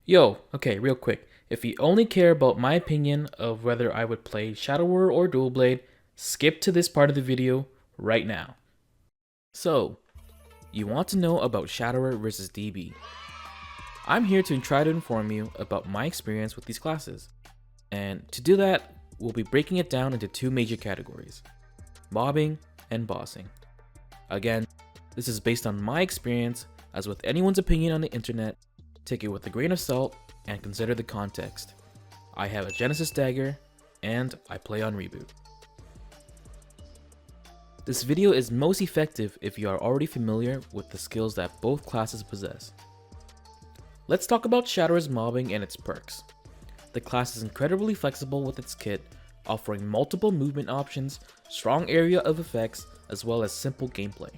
Okay, real quick. If you only care about my opinion of whether I would play Shadow Warrior or Dual Blade, skip to this part of the video right now. So, you want to know about Shadow Warrior versus DB. I'm here to try to inform you about my experience with these classes. And to do that, we'll be breaking it down into two major categories: mobbing and bossing. Again, this is based on my experience, as with anyone's opinion on the internet, take it with a grain of salt and consider the context. I have a Genesis dagger, and I play on reboot. This video is most effective if you are already familiar with the skills that both classes possess. Let's talk about Shadow's mobbing and its perks. The class is incredibly flexible with its kit, offering multiple movement options, strong area of effects, as well as simple gameplay.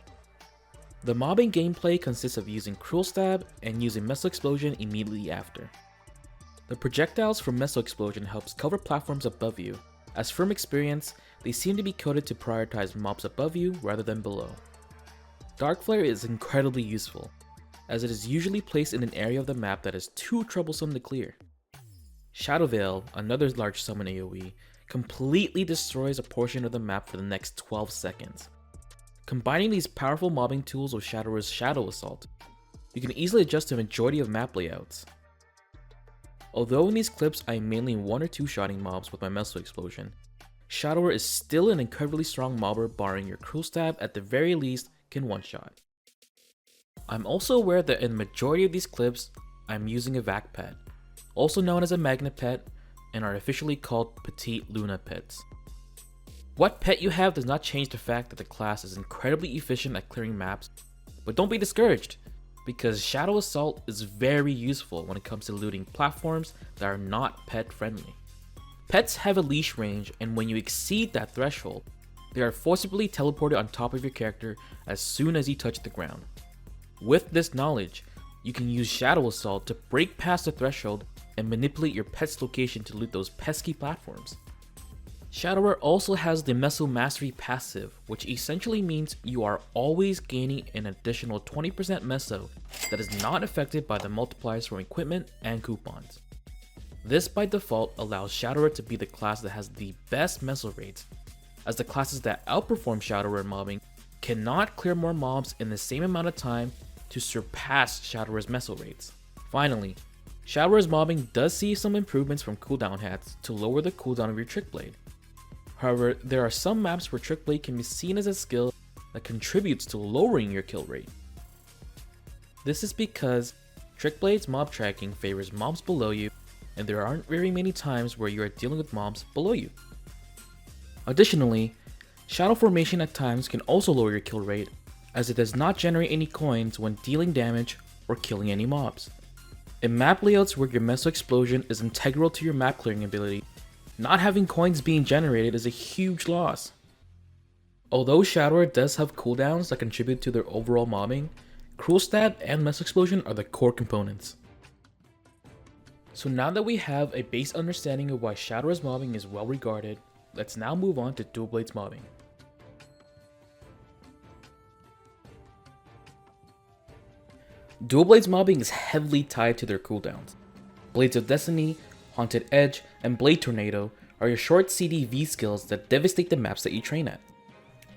The mobbing gameplay consists of using Cruel Stab and using Meso Explosion immediately after. The projectiles from Meso Explosion helps cover platforms above you, as from experience, they seem to be coded to prioritize mobs above you rather than below. Dark Flare is incredibly useful, as it is usually placed in an area of the map that is too troublesome to clear. Shadow Veil, another large summon AoE, completely destroys a portion of the map for the next 12 seconds. Combining these powerful mobbing tools with Shadow's Shadow Assault, you can easily adjust the majority of map layouts. Although in these clips I am mainly one or two shotting mobs with my Meso Explosion, Shadower is still an incredibly strong mobber, barring your Cruel Stab at the very least can one-shot. I'm also aware that in the majority of these clips, I'm using a Vac Pet, also known as a Magnet Pet, and are officially called Petite Luna Pets. What pet you have does not change the fact that the class is incredibly efficient at clearing maps, but don't be discouraged, because Shadow Assault is very useful when it comes to looting platforms that are not pet friendly. Pets have a leash range, and when you exceed that threshold, they are forcibly teleported on top of your character as soon as you touch the ground. With this knowledge, you can use Shadow Assault to break past the threshold and manipulate your pet's location to loot those pesky platforms. Shadower also has the Meso Mastery passive, which essentially means you are always gaining an additional 20% Meso that is not affected by the multipliers from equipment and coupons. This by default allows Shadower to be the class that has the best Meso rates, as the classes that outperform Shadower in mobbing cannot clear more mobs in the same amount of time to surpass Shadower's Meso rates. Finally, Shadower's mobbing does see some improvements from cooldown hats to lower the cooldown of your Trick Blade. However, there are some maps where Trick Blade can be seen as a skill that contributes to lowering your kill rate. This is because Trick Blade's mob tracking favors mobs below you, and there aren't very many times where you are dealing with mobs below you. Additionally, Shadow Formation at times can also lower your kill rate, as it does not generate any coins when dealing damage or killing any mobs. In map layouts where your Meso Explosion is integral to your map clearing ability, not having coins being generated is a huge loss. Although Shadower does have cooldowns that contribute to their overall mobbing, Cruel Stab and Meso Explosion are the core components. So now that we have a base understanding of why Shadower's mobbing is well regarded, let's now move on to Dual Blade's mobbing. Dual Blade's mobbing is heavily tied to their cooldowns. Blades of Destiny, Haunted Edge, and Blade Tornado are your short CD V skills that devastate the maps that you train at.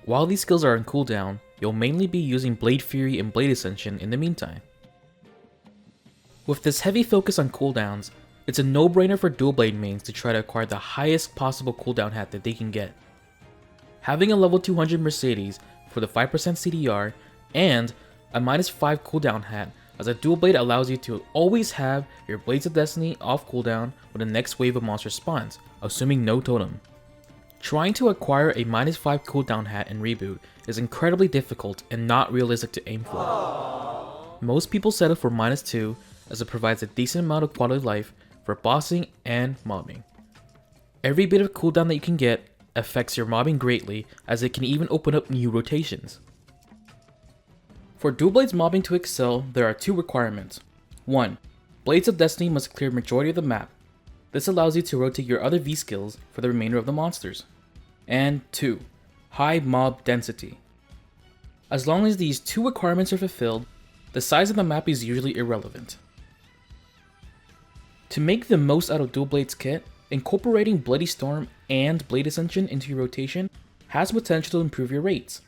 While these skills are on cooldown, you'll mainly be using Blade Fury and Blade Ascension in the meantime. With this heavy focus on cooldowns, it's a no-brainer for Dual Blade mains to try to acquire the highest possible cooldown hat that they can get. Having a level 200 Mercedes for the 5% CDR and a -5 cooldown hat as a Dual Blade allows you to always have your Blades of Destiny off cooldown when the next wave of monsters spawns, assuming no totem. Trying to acquire a -5 cooldown hat in Reboot is incredibly difficult and not realistic to aim for. Most people settle for -2 as it provides a decent amount of quality of life for bossing and mobbing. Every bit of cooldown that you can get affects your mobbing greatly, as it can even open up new rotations. For Dual Blade's mobbing to excel, there are two requirements. 1. Blades of Destiny must clear majority of the map. This allows you to rotate your other V skills for the remainder of the monsters. And 2. High mob density. As long as these two requirements are fulfilled, the size of the map is usually irrelevant. To make the most out of Dual Blade's kit, incorporating Bloody Storm and Blade Ascension into your rotation has potential to improve your rates.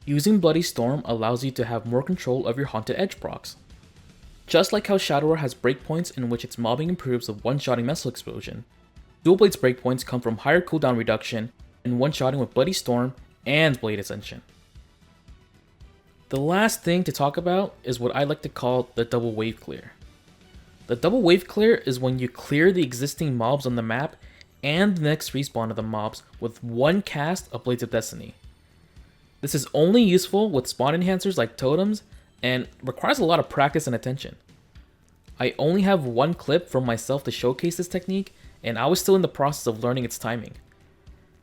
Using Bloody Storm allows you to have more control of your Haunted Edge procs. Just like how Shadower has breakpoints in which its mobbing improves with one-shotting Missile Explosion, Dual Blade's breakpoints come from higher cooldown reduction and one-shotting with Bloody Storm and Blade Ascension. The last thing to talk about is what I like to call the double wave clear. The double wave clear is when you clear the existing mobs on the map and the next respawn of the mobs with one cast of Blades of Destiny. This is only useful with spawn enhancers like totems and requires a lot of practice and attention. I only have one clip from myself to showcase this technique, and I was still in the process of learning its timing.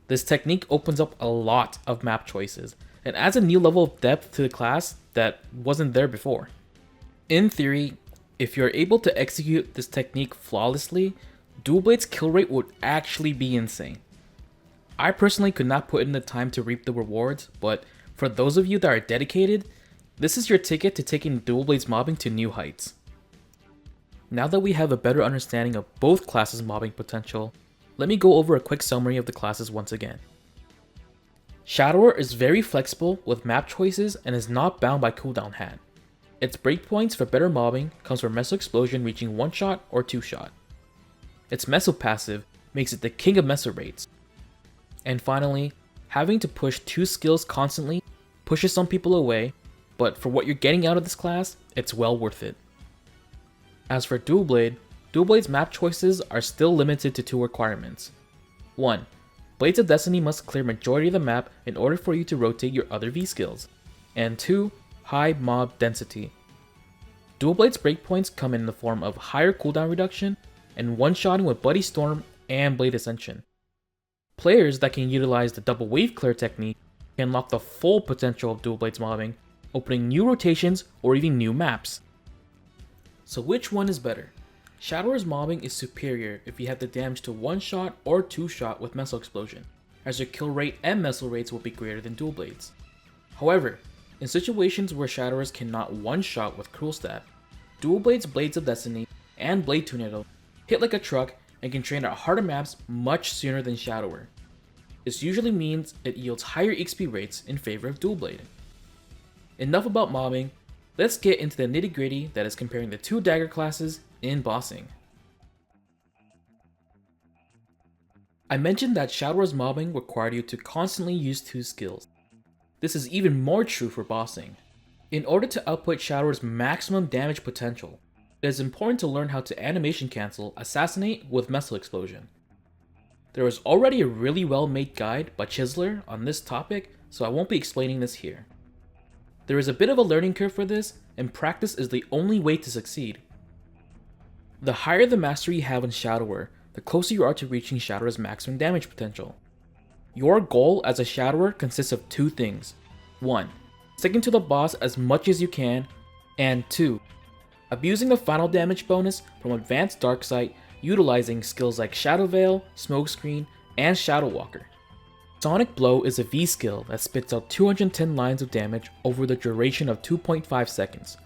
This technique opens up a lot of map choices and adds a new level of depth to the class that wasn't there before. In theory, if you're able to execute this technique flawlessly, Dual Blade's kill rate would actually be insane. I personally could not put in the time to reap the rewards, but for those of you that are dedicated, this is your ticket to taking Dual Blade's mobbing to new heights. Now that we have a better understanding of both classes' mobbing potential, let me go over a quick summary of the classes once again. Shadower is very flexible with map choices and is not bound by cooldown hat. Its breakpoints for better mobbing comes from Missile Explosion reaching 1-shot or 2-shot. Its Missile passive makes it the king of Missile rates. And finally, having to push 2 skills constantly pushes some people away, but for what you're getting out of this class, it's well worth it. As for Dual Blade, Dual Blade's map choices are still limited to 2 requirements. 1. Blades of Destiny must clear majority of the map in order for you to rotate your other V skills. And 2. High mob density. Dual Blade's breakpoints come in the form of higher cooldown reduction and one-shotting with Bloody Storm and Blade Ascension. Players that can utilize the double wave clear technique can unlock the full potential of Dual Blade's mobbing, opening new rotations or even new maps. So which one is better? Shadower's mobbing is superior if you have the damage to 1-shot or 2-shot with Missile Explosion, as your kill rate and missile rates will be greater than Dual Blade's. However, in situations where Shadowers cannot one-shot with Cruel Stab, Dual Blade's Blades of Destiny and Blade Tornado hit like a truck and can train at harder maps much sooner than Shadower. This usually means it yields higher XP rates in favor of Dual Blade. Enough about mobbing, let's get into the nitty-gritty that is comparing the 2 dagger classes in bossing. I mentioned that Shadower's mobbing required you to constantly use 2 skills. This is even more true for bossing. In order to output Shadower's maximum damage potential, it is important to learn how to animation cancel Assassinate with Missile Explosion. There is already a really well made guide by Chiseler on this topic, so I won't be explaining this here. There is a bit of a learning curve for this, and practice is the only way to succeed. The higher the mastery you have in Shadower, the closer you are to reaching Shadower's maximum damage potential. Your goal as a Shadower consists of 2 things. 1. Sticking to the boss as much as you can, and 2. Abusing the final damage bonus from Advanced Darksight utilizing skills like Shadow Veil, Smokescreen, and Shadow Walker. Sonic Blow is a V skill that spits out 210 lines of damage over the duration of 2.5 seconds.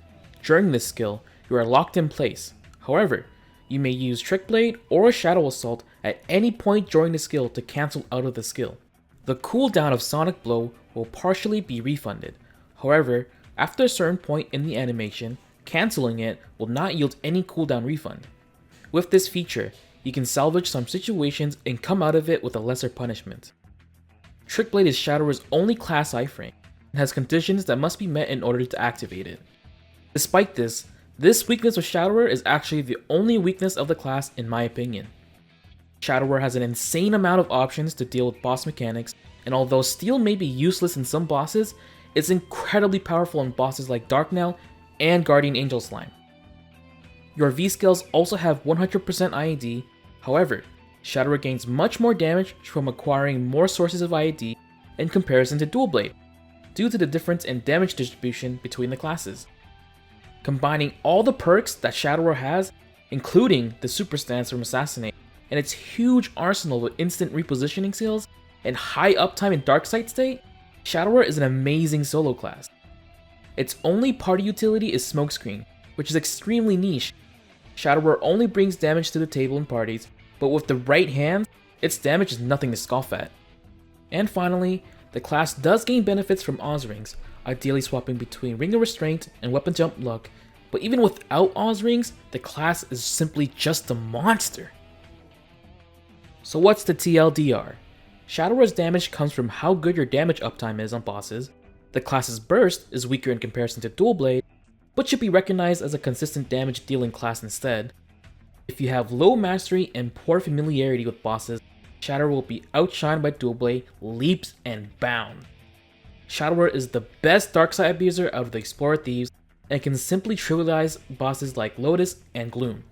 During this skill, you are locked in place. However, you may use Trick Blade or Shadow Assault at any point during the skill to cancel out of the skill. The cooldown of Sonic Blow will partially be refunded. However, after a certain point in the animation, canceling it will not yield any cooldown refund. With this feature, you can salvage some situations and come out of it with a lesser punishment. Trick Blade is Shadower's only class iframe and has conditions that must be met in order to activate it. Despite this weakness of Shadower is actually the only weakness of the class in my opinion. Shadower has an insane amount of options to deal with boss mechanics, and although Steel may be useless in some bosses, it's incredibly powerful in bosses like Dark Knell and Guardian Angel Slime. Your V skills also have 100% IAD, however, Shadower gains much more damage from acquiring more sources of IAD in comparison to Dual Blade, due to the difference in damage distribution between the classes. Combining all the perks that Shadower has, including the super stance from Assassinate, and its huge arsenal of instant repositioning skills and high uptime in Darksight state, Shadower is an amazing solo class. Its only party utility is Smokescreen, which is extremely niche. Shadower only brings damage to the table in parties, but with the right hand, its damage is nothing to scoff at. And finally, the class does gain benefits from Oz Rings, ideally swapping between Ring of Restraint and Weapon Jump Luck, but even without Oz Rings, the class is simply just a monster. So what's the TLDR? Shadower's damage comes from how good your damage uptime is on bosses, the class's burst is weaker in comparison to Dual Blade, but should be recognized as a consistent damage dealing class instead. If you have low mastery and poor familiarity with bosses, Shadower will be outshined by Dual Blade leaps and bounds. Shadower is the best Darkside abuser out of the Explorer Thieves and can simply trivialize bosses like Lotus and Gloom.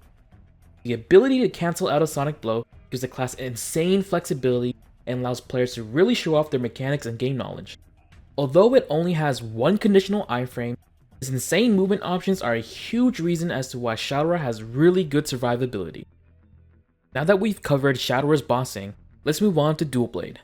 The ability to cancel out a Sonic Blow gives the class insane flexibility and allows players to really show off their mechanics and game knowledge. Although it only has one conditional iframe, its insane movement options are a huge reason as to why Shadower has really good survivability. Now that we've covered Shadower's bossing, let's move on to Dual Blade.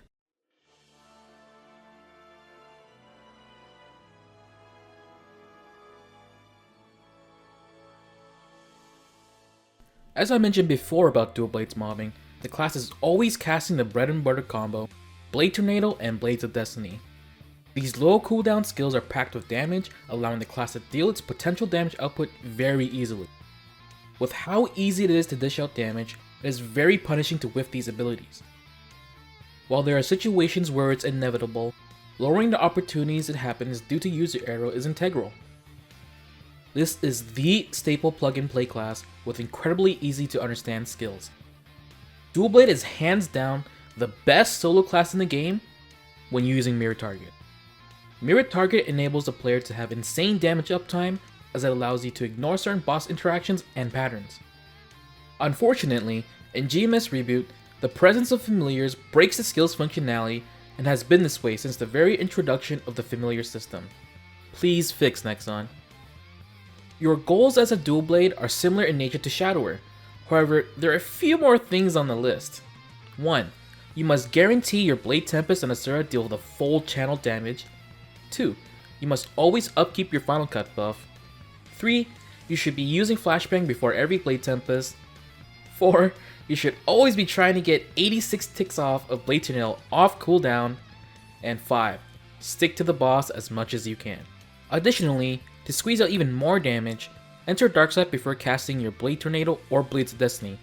As I mentioned before about Dual Blade's mobbing, the class is always casting the bread and butter combo, Blade Tornado and Blades of Destiny. These low cooldown skills are packed with damage, allowing the class to deal its potential damage output very easily. With how easy it is to dish out damage, it is very punishing to whiff these abilities. While there are situations where it's inevitable, lowering the opportunities it happens due to user error is integral. This is the staple plug-and-play class with incredibly easy to understand skills. Dual Blade is hands down the best solo class in the game when using Mirror Target. Mirror Target enables the player to have insane damage uptime as it allows you to ignore certain boss interactions and patterns. Unfortunately, in GMS Reboot, the presence of familiars breaks the skill's functionality and has been this way since the very introduction of the familiar system. Please fix Nexon. Your goals as a Dual Blade are similar in nature to Shadower, however, there are a few more things on the list. 1. You must guarantee your Blade Tempest and Asura deal with a full channel damage. 2. You must always upkeep your Final Cut buff. 3. You should be using Flashbang before every Blade Tempest. 4. You should always be trying to get 86 ticks off of Blade Tornado off cooldown. And 5. Stick to the boss as much as you can. Additionally, to squeeze out even more damage, enter Darkside before casting your Blade Tornado or Blades of Destiny.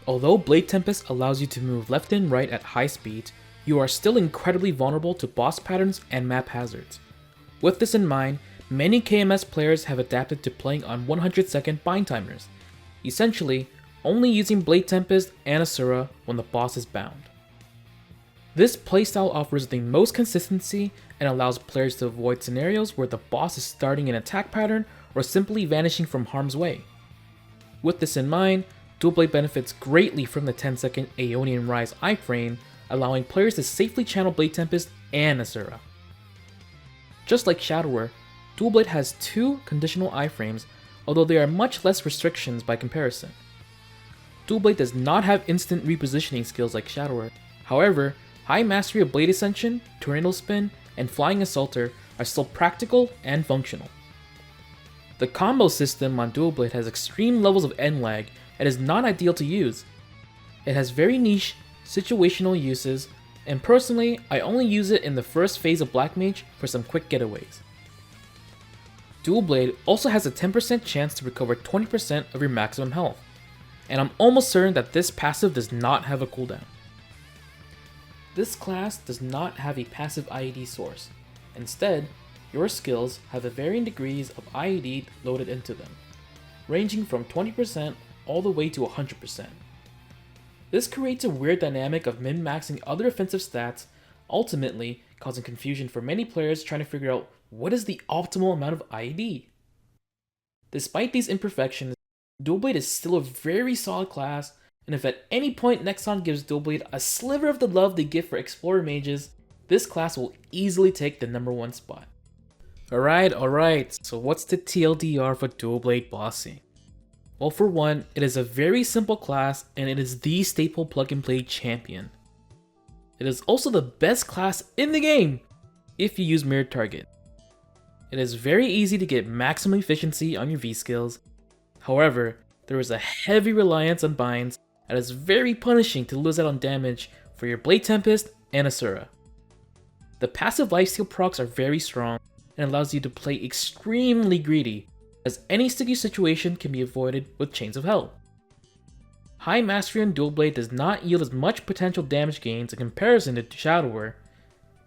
Although Blade Tempest allows you to move left and right at high speeds, you are still incredibly vulnerable to boss patterns and map hazards. With this in mind, many KMS players have adapted to playing on 100-second bind timers, essentially only using Blade Tempest and Asura when the boss is bound. This playstyle offers the most consistency and allows players to avoid scenarios where the boss is starting an attack pattern or simply vanishing from harm's way. With this in mind, Dual Blade benefits greatly from the 10-second Aeonian Rise iframe, allowing players to safely channel Blade Tempest and Asura. Just like Shadower, Dual Blade has 2 conditional iframes, although there are much less restrictions by comparison. Dual Blade does not have instant repositioning skills like Shadower, however, high mastery of Blade Ascension, Tornado Spin, and Flying Assaulter are still practical and functional. The combo system on Dual Blade has extreme levels of end lag and is not ideal to use. It has very niche, situational uses, and personally, I only use it in the first phase of Black Mage for some quick getaways. Dual Blade also has a 10% chance to recover 20% of your maximum health, and I'm almost certain that this passive does not have a cooldown. This class does not have a passive IED source. Instead, your skills have varying degrees of IED loaded into them, ranging from 20% all the way to 100%. This creates a weird dynamic of min-maxing other offensive stats, ultimately causing confusion for many players trying to figure out what is the optimal amount of IED. Despite these imperfections, Dual Blade is still a very solid class, and if at any point Nexon gives Dual Blade a sliver of the love they give for Explorer Mages, this class will easily take the #1 spot. Alright, so what's the TLDR for Dual Blade bossing? Well, for one, it is a very simple class and it is the staple plug-and-play champion. It is also the best class in the game if you use Mirror Target. It is very easy to get maximum efficiency on your V skills, However, there is a heavy reliance on binds and it's very punishing to lose out on damage for your Blade Tempest and Asura. The passive lifesteal procs are very strong and allows you to play extremely greedy, as any sticky situation can be avoided with Chains of Hell. High Mastery on Dual Blade does not yield as much potential damage gains in comparison to Shadower,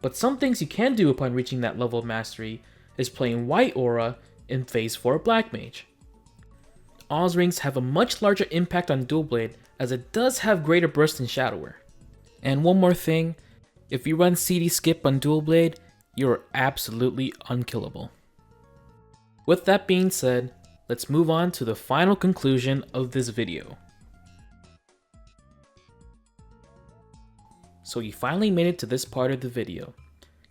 but some things you can do upon reaching that level of mastery is playing White Aura in Phase 4 Black Mage. Oz Rings have a much larger impact on Dual Blade as it does have greater burst than Shadower. And one more thing, if you run CD Skip on Dual Blade, you're absolutely unkillable. With that being said, let's move on to the final conclusion of this video. So you finally made it to this part of the video.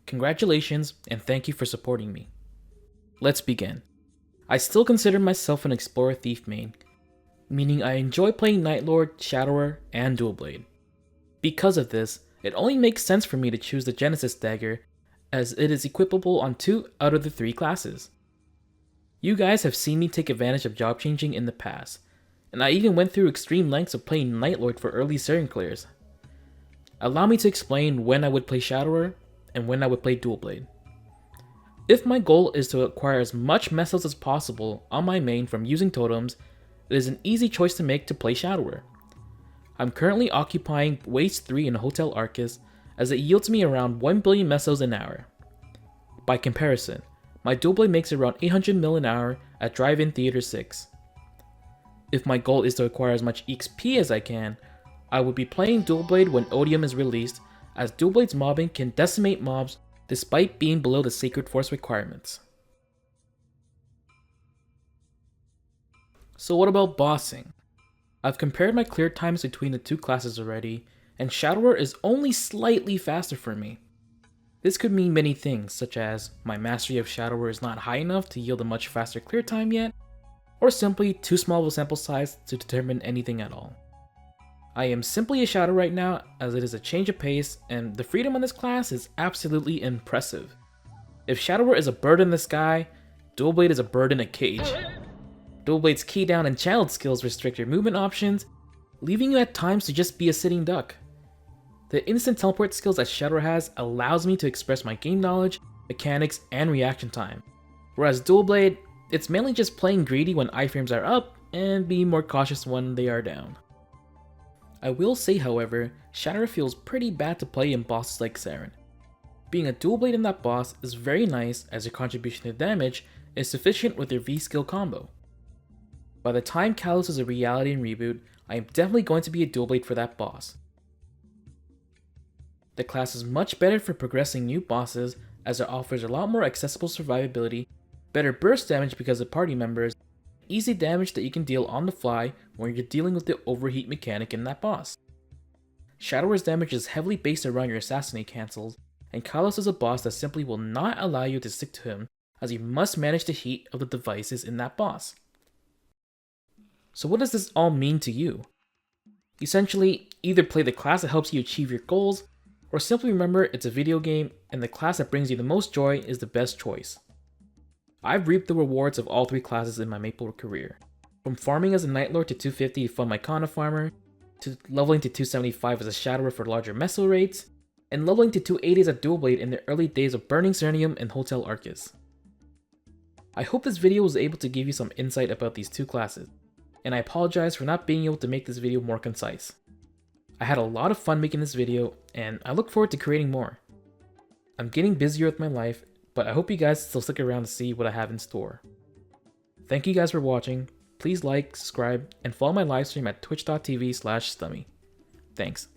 Congratulations and thank you for supporting me. Let's begin. I still consider myself an Explorer Thief main, meaning I enjoy playing Nightlord, Shadower, and Dual Blade. Because of this, it only makes sense for me to choose the Genesis Dagger, as it is equipable on 2 out of the 3 classes. You guys have seen me take advantage of job changing in the past, and I even went through extreme lengths of playing Nightlord for early Siren clears. Allow me to explain when I would play Shadower and when I would play Dual Blade. If my goal is to acquire as much Messels as possible on my main from using totems, it is an easy choice to make to play Shadower. I'm currently occupying Waste 3 in Hotel Arcus, as it yields me around 1 billion Messels an hour. By comparison, my Dual Blade makes around 800 mil an hour at Drive-In Theater 6. If my goal is to acquire as much XP as I can, I would be playing Dual Blade when Odium is released, as Dual Blade's mobbing can decimate mobs despite being below the Sacred Force requirements. So what about bossing? I've compared my clear times between the 2 classes already, and Shadower is only slightly faster for me. This could mean many things, such as my mastery of Shadower is not high enough to yield a much faster clear time yet, or simply too small of a sample size to determine anything at all. I am simply a Shadow right now, as it is a change of pace, and the freedom on this class is absolutely impressive. If Shadower is a bird in the sky, Dual Blade is a bird in a cage. Dual Blade's key down and channeled skills restrict your movement options, leaving you at times to just be a sitting duck. The instant teleport skills that Shadower has allows me to express my game knowledge, mechanics, and reaction time, whereas Dual Blade, it's mainly just playing greedy when iframes are up, and being more cautious when they are down. I will say, however, Shadower feels pretty bad to play in bosses like Siren. Being a Dual Blade in that boss is very nice, as your contribution to damage is sufficient with your V-skill combo. By the time Kalos is a reality in Reboot, I am definitely going to be a Dual Blade for that boss. The class is much better for progressing new bosses, as it offers a lot more accessible survivability, better burst damage because of party members, easy damage that you can deal on the fly when you're dealing with the overheat mechanic in that boss. Shadower's damage is heavily based around your assassinate cancels, and Kalos is a boss that simply will not allow you to stick to him, as you must manage the heat of the devices in that boss. So what does this all mean to you? Essentially, either play the class that helps you achieve your goals, or simply remember it's a video game and the class that brings you the most joy is the best choice. I've reaped the rewards of all 3 classes in my Maple career, from farming as a Nightlord to 250 to fund my Kana farmer, to leveling to 275 as a Shadower for larger Meso rates, and leveling to 280 as a Dual Blade in the early days of Burning Cernium and Hotel Arcus. I hope this video was able to give you some insight about these 2 classes, and I apologize for not being able to make this video more concise. I had a lot of fun making this video, and I look forward to creating more. I'm getting busier with my life, but I hope you guys still stick around to see what I have in store. Thank you guys for watching. Please like, subscribe, and follow my livestream at twitch.tv/stummy. Thanks.